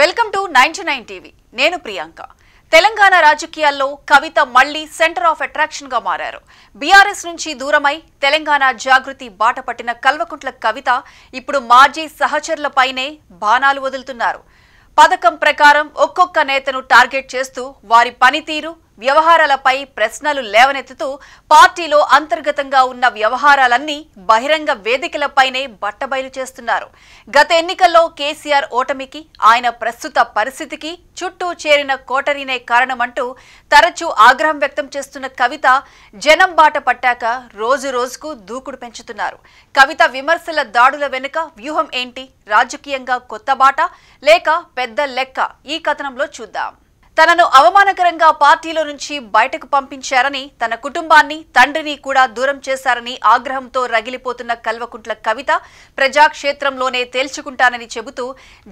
Welcome to 99 TV. నేను ప్రియాంక. తెలంగాణ రాజకీయాల్లో కవిత మళ్లీ సెంటర్ ఆఫ్ అట్రాక్షన్ గా మారారు. బీఆర్ఎస్ నుంచి దూరమై తెలంగాణ జాగృతి బాట పట్టిన కల్వకుంట్ల కవిత ఇప్పుడు మాజీ సహచరులపైనే బాణాలు వదులుతున్నారు. పథకం ప్రకారం ఒక్కొక్క నేతను టార్గెట్ చేస్తూ వారి పనితీరు, వ్యవహారాలపై ప్రశ్నలు లేవనెత్తుతూ పార్టీలో అంతర్గతంగా ఉన్న వ్యవహారాలన్నీ బహిరంగ వేదికలపైనే బట్టబయలు చేస్తున్నారు. గత ఎన్నికల్లో కేసీఆర్ ఓటమికి, ఆయన ప్రస్తుత పరిస్థితికి చుట్టూ చేరిన కోటరీనే కారణమంటూ తరచూ ఆగ్రహం వ్యక్తం చేస్తున్న కవిత జనం బాట పట్టాక రోజు రోజుకు దూకుడు పెంచుతున్నారు. కవిత విమర్శల దాడుల వెనుక వ్యూహం ఏంటి? రాజకీయంగా కొత్త బాట లేక పెద్ద లెక్క? ఈ కథనంలో చూద్దాం. తనను అవమానకరంగా పార్టీలో నుంచి బయటకు పంపించారని, తన కుటుంబాన్ని, తండ్రిని కూడా దూరం చేశారని ఆగ్రహంతో రగిలిపోతున్న కల్వకుంట్ల కవిత ప్రజాక్షేత్రంలోనే తేల్చుకుంటానని చెబుతూ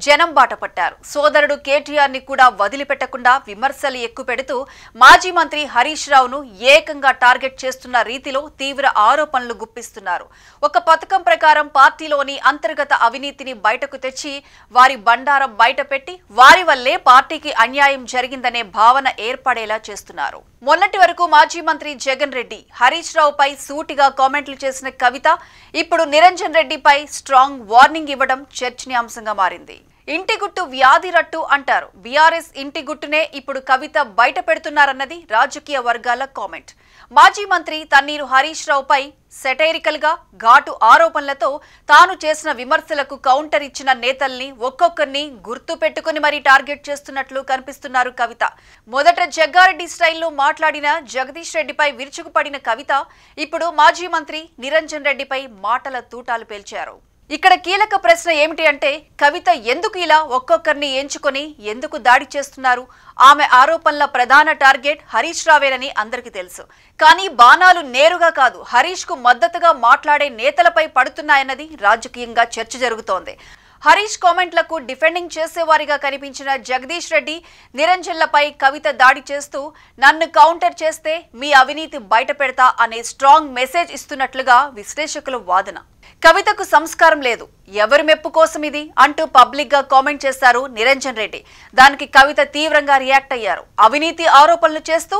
జనం బాట పట్టారు. సోదరుడు కేటీఆర్ ని కూడా వదిలిపెట్టకుండా విమర్శలు ఎక్కుపెడుతూ మాజీ మంత్రి హరీష్ రావును ఏకంగా టార్గెట్ చేస్తున్న రీతిలో తీవ్ర ఆరోపణలు గుప్పిస్తున్నారు. ఒక పథకం ప్రకారం పార్టీలోని అంతర్గత అవినీతిని బయటకు తెచ్చి వారి బండారం బయటపెట్టి వారి వల్లే పార్టీకి అన్యాయం జరిగిందనే భావన ఏర్పడేలా చేస్తున్నారు. మొన్నటి వరకు మాజీ మంత్రి జగన్ రెడ్డి, హరీష్ రావుపై సూటిగా కామెంట్లు చేసిన కవిత ఇప్పుడు నిరంజన్ రెడ్డిపై స్ట్రాంగ్ వార్నింగ్ ఇవ్వడం చర్చనీయాంశంగా మారింది. ఇంటి గుట్టు వ్యాధి రట్టు అంటారు. బీఆర్ఎస్ ఇంటి గుట్టునే ఇప్పుడు కవిత బయట పెడుతున్నారన్నది రాజకీయ వర్గాల కామెంట్. మాజీ మంత్రి తన్నీరు హరీష్ రావుపై సెటైరికల్ గా ఘాటు ఆరోపణలతో తాను చేసిన విమర్శలకు కౌంటర్ ఇచ్చిన నేతల్ని ఒక్కొక్కరిని గుర్తు పెట్టుకుని మరీ టార్గెట్ చేస్తున్నట్లు కనిపిస్తున్నారు కవిత. మొదట జగ్గారెడ్డి స్టైల్లో మాట్లాడిన జగదీష్ రెడ్డిపై విరుచుకుపడిన కవిత ఇప్పుడు మాజీ మంత్రి నిరంజన్ రెడ్డిపై మాటల తూటాలు పేల్చారు. ఇక్కడ కీలక ప్రశ్న ఏమిటి అంటే, కవిత ఎందుకు ఇలా ఒక్కొక్కరిని ఎంచుకొని ఎందుకు దాడి చేస్తున్నారు? ఆమె ఆరోపణల ప్రధాన టార్గెట్ హరీష్ రావేనని అందరికీ తెలుసు. కానీ బాణాలు నేరుగా కాదు, హరీష్ కు మద్దతుగా మాట్లాడే నేతలపై పడుతున్నాయన్నది రాజకీయంగా చర్చ జరుగుతోంది. హరీష్ కామెంట్లకు డిఫెండింగ్ చేసేవారిగా కనిపించిన జగదీష్ రెడ్డి నిరంజన్లపై కవిత దాడి చేస్తూ నన్ను కౌంటర్ చేస్తే మీ అవినీతి బయట పెడతా అనే స్ట్రాంగ్ మెసేజ్ ఇస్తున్నట్లుగా విశ్లేషకుల వాదన. కవితకు సంస్కారం లేదు, ఎవరి మెప్పు కోసం ఇది అంటూ పబ్లిక్ గా కామెంట్ చేశారు నిరంజన్ రెడ్డి. దానికి కవిత తీవ్రంగా రియాక్ట్ అయ్యారు. అవినీతి ఆరోపణలు చేస్తూ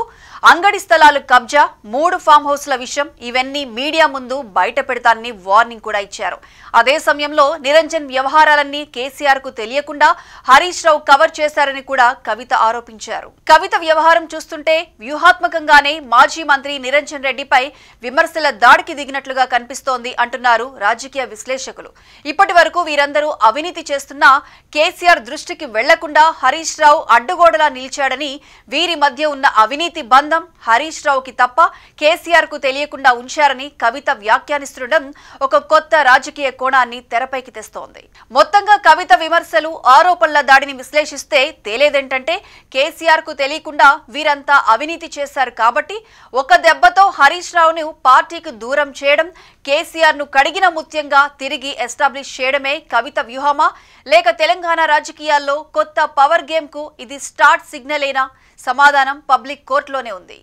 అంగడి స్థలాలు కబ్జా, 3 ఫామ్ హౌస్ల విషయం ఇవన్నీ మీడియా ముందు బయట పెడతానని వార్నింగ్ కూడా ఇచ్చారు. అదే సమయంలో నిరంజన్ వ్యవహారాలన్నీ కేసీఆర్ కు తెలియకుండా హరీష్ రావు కవర్ చేశారని కూడా కవిత ఆరోపించారు. కవిత వ్యవహారం చూస్తుంటే వ్యూహాత్మకంగానే మాజీ మంత్రి నిరంజన్ రెడ్డిపై విమర్శల దాడికి దిగినట్లుగా కనిపిస్తోంది అంటున్నారు రాజకీయ విశ్లేషకులు. ఇప్పటి వరకు వీరందరూ అవినీతి చేస్తున్నా కేసీఆర్ దృష్టికి వెళ్లకుండా హరీష్ రావు అడ్డుగోడలా నిలిచాడని, వీరి మధ్య ఉన్న అవినీతి బంధం హరీష్ రావుకి తప్ప కేసీఆర్ కు తెలియకుండా ఉంచారని కవిత వ్యాఖ్యానిస్తుండడం ఒక కొత్త రాజకీయ కోణాన్ని తెరపైకి తెస్తోంది. మొత్తంగా కవిత విమర్శలు, ఆరోపణల దాడిని విశ్లేషిస్తే తేలేదేంటంటే, కేసీఆర్ కు తెలియకుండా వీరంతా అవినీతి చేశారు కాబట్టి ఒక దెబ్బతో హరీష్ రావును పార్టీకి దూరం చేయడం, కేసీఆర్ ను కడిగిన ముత్యంగా తిరిగి ఎస్టాబ్లిష్ చేయడమే కవిత వ్యూహమా, లేక తెలంగాణ రాజకీయాల్లో కొత్త పవర్ గేమ్ కు ఇది స్టార్ట్ సిగ్నలేనా? సమాధానం పబ్లిక్ కోర్టులోనే ఉంది.